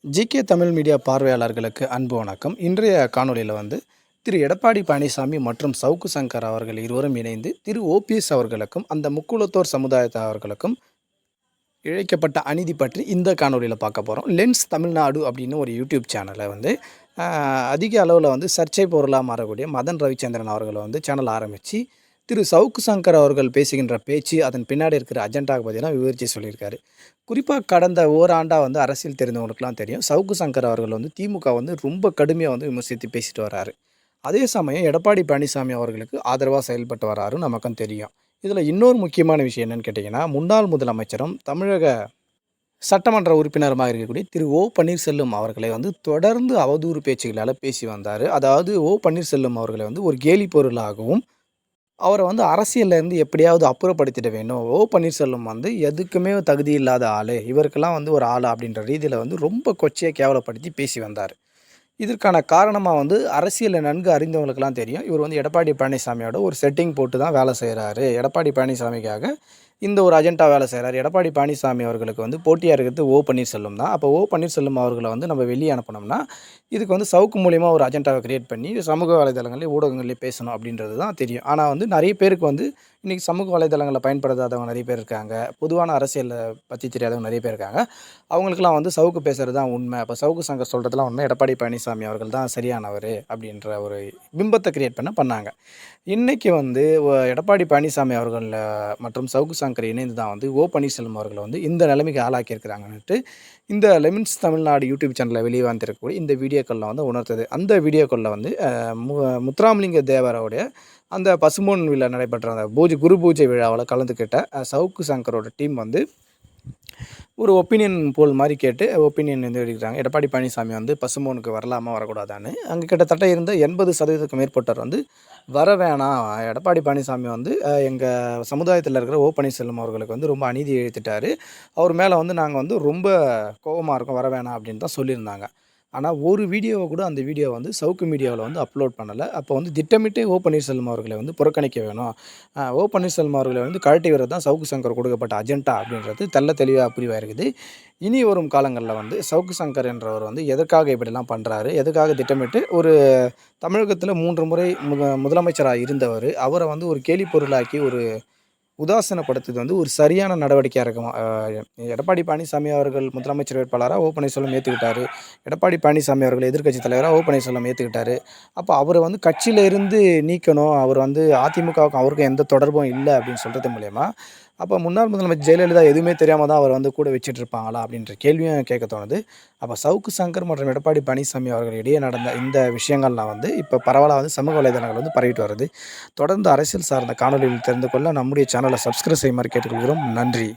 GK Tamil media பார்வையாளர்களுக்கு அன்பு வணக்கம். இன்றைய காணொளியில் திரு எடப்பாடி பழனிசாமி மற்றும் சவுக்கு சங்கர் அவர்கள் இருவரும் இணைந்து திரு ஓபிஎஸ் அவர்களுக்கும் அந்த முக்குளத்தோர் சமுதாயத்தவர்களுக்கும் இழைக்கப்பட்ட அநீதி பற்றி இந்த காணொளியில் பார்க்க போகிறோம். லென்ஸ் தமிழ்நாடு அப்படின்னு ஒரு யூடியூப் சேனலை அதிக அளவில் சர்ச்சை பொருளாக மாறக்கூடிய மதன் ரவிச்சந்திரன் அவர்கள் சேனல் ஆரம்பித்து திரு சவுக்கு சங்கர் அவர்கள் பேசுகின்ற பேச்சு அதன் பின்னாடி இருக்கிற அஜெண்டாவை பற்றிலாம் விவரித்து சொல்லியிருக்காரு. குறிப்பாக கடந்த ஓராண்டாக அரசியல் தெரிந்தவங்களுக்குலாம் தெரியும். சவுக்கு சங்கர் அவர்கள் திமுக ரொம்ப கடுமையாக விமர்சித்து பேசிட்டு வராரு. அதே சமயம் எடப்பாடி பழனிசாமி அவர்களுக்கு ஆதரவாக செயல்பட்டு வராரு நமக்கும் தெரியும். இதில் இன்னொரு முக்கியமான விஷயம் என்னென்னு கேட்டிங்கன்னா, முன்னாள் முதலமைச்சரும் தமிழக சட்டமன்ற உறுப்பினருமாக இருக்கக்கூடிய திரு ஓ பன்னீர்செல்வம் அவர்களை தொடர்ந்து அவதூறு பேச்சுகளால் பேசி வந்தார். அதாவது ஓ பன்னீர்செல்வம் அவர்களை ஒரு கேலி பொருளாகவும் அவரை அரசியல்லேருந்து எப்படியாவது அப்புறப்படுத்திட வேணும். ஓ பன்னீர்செல்வம் எதுக்குமே தகுதி இல்லாத ஆள், இவருக்கெல்லாம் ஒரு ஆள் அப்படின்ற ரீதியில் ரொம்ப கொச்சையாக கேவலப்படுத்தி பேசி வந்தார். இதற்கான காரணமாக அரசியலை நன்கு அறிந்தவங்களுக்கெல்லாம் தெரியும். இவர் எடப்பாடி பழனிசாமியோட ஒரு செட்டிங் போட்டு தான் வேலை செய்கிறாரு. எடப்பாடி பழனிசாமிக்காக இந்த ஒரு அஜெண்டா வேலை செய்கிறார். எடப்பாடி பழனிசாமி அவர்களுக்கு போட்டியாக இருக்கிறது ஓ பன்னீர்செல்வம் தான். அப்போ ஓ பன்னீர்செல்வம் அவர்களை நம்ம வெளியே அனுப்பினோம்னா இதுக்கு சவுக்கு மூலியமாக ஒரு அஜெண்டாவை கிரியேட் பண்ணி சமூக வலைதளங்களையும் ஊடகங்களையும் பேசணும் அப்படின்றது தான் தெரியும். ஆனால் நிறைய பேருக்கு இன்றைக்கி சமூக வலைதளங்களை பயன்படுத்தாதவங்க நிறைய பேர் இருக்காங்க. பொதுவான அரசியலை பற்றி தெரியாதவங்க நிறைய பேர் இருக்காங்க. அவங்களுக்குலாம் சவுக்கு பேசுகிறது தான் உண்மை, அப்போ சவுக்கு சங்கர் சொல்கிறதுலாம் உண்மை, எடப்பாடி பழனிசாமி அவர்கள் தான் சரியானவர் அப்படின்ற ஒரு பிம்பத்தை கிரியேட் பண்ணாங்க. இன்றைக்கி எடப்பாடி பழனிசாமி அவர்கள் மற்றும் சவுக்கு சங்கர் இணைந்து தான் ஓ பன்னீர்செல்வம் அவர்களை இந்த நிலைமைக்கு ஆளாக்கியிருக்கிறாங்கன்ட்டு இந்த லெமன்ஸ் தமிழ்நாடு யூடியூப் சேனலில் வெளியே வந்திருக்கக்கூடிய இந்த வீடியோக்களில் உணர்த்தது. அந்த வீடியோக்களில் முத்துராமலிங்க தேவரோடைய அந்த பசும்பொன் விழா நடைபெற்ற அந்த குரு பூஜை விழாவில் கலந்துக்கிட்ட சவுக்கு சங்கரோட டீம் ஒரு ஒப்பீனியன் போல் மாதிரி கேட்டு ஒப்பீனியன் எடுக்கிறாங்க. எடப்பாடி பழனிசாமி பசும்பொனுக்கு வரலாமா வரக்கூடாதான்னு. அங்கே கிட்டத்தட்ட இருந்த 80% மேற்பட்டவர் வர வேணாம், எடப்பாடி பழனிசாமி எங்கள் சமுதாயத்தில் இருக்கிற ஓ பன்னீர்செல்வம் அவர்களுக்கு ரொம்ப அநீதி இழுத்துட்டார், அவர் மேலே நாங்கள் ரொம்ப கோபமாக இருக்கோம், வர வேணாம் அப்படின்னு தான் சொல்லியிருந்தாங்க. ஆனால் ஒரு வீடியோவை கூட அந்த வீடியோ சவுக்கு மீடியாவில் அப்லோட் பண்ணலை. அப்போ திட்டமிட்டே ஓ பன்னீர்செல்வம் அவர்களை புறக்கணிக்க வேணும், ஓ பன்னீர்செல்வம் அவர்களை கழட்டி வர்றது தான் சவுக்கு சங்கர் கொடுக்கப்பட்ட அஜெண்டா அப்படின்றது தெல்ல தெளிவாக புரிவாக இருக்குது. இனி வரும் காலங்களில் சவுக்கு சங்கர் என்றவர் எதற்காக இப்படிலாம் பண்ணுறாரு, எதுக்காக திட்டமிட்டு ஒரு தமிழகத்தில் 3 முறை முதலமைச்சராக இருந்தவர் அவரை ஒரு கேலி பொருளாக்கி ஒரு உதாசனப்படுத்துவது ஒரு சரியான நடவடிக்கையாக இருக்கும். எடப்பாடி பழனிசாமி அவர்கள் முதலமைச்சர் வேட்பாளராக ஓ பன்னீர்செல்வம் ஏற்றுக்கிட்டார். எடப்பாடி பழனிசாமி அவர்கள் எதிர்க்கட்சி தலைவராக ஓ பன்னீர்செல்வம் ஏற்றுக்கிட்டார். அப்போ அவரை கட்சியில் இருந்து நீக்கணும், அவர் அதிமுகவுக்கும் அவருக்கும் எந்த தொடர்பும் இல்லை அப்படின்னு சொல்கிறது மூலயமா அப்போ முன்னாள் முதலமைச்சர் ஜெயலலிதா எதுவுமே தெரியாமல் தான் அவர் கூட வச்சுட்டு இருப்பாங்களா அப்படின்ற கேள்வியும் கேட்க தோணுது. அப்போ சவுக்கு சங்கர் மற்றும் எடப்பாடி பழனிசாமி அவர்கள் இடையே நடந்த இந்த விஷயங்கள்லாம் இப்போ பரவலாக சமூக வலைதளங்கள் பரவிட்டு வருது. தொடர்ந்து அரசியல் சார்ந்த காணொலியில் தெரிந்து கொள்ள நம்முடைய சேனலை சப்ஸ்கிரைப் செய்யுமாறு கேட்டுக்கொள்கிறோம். நன்றி.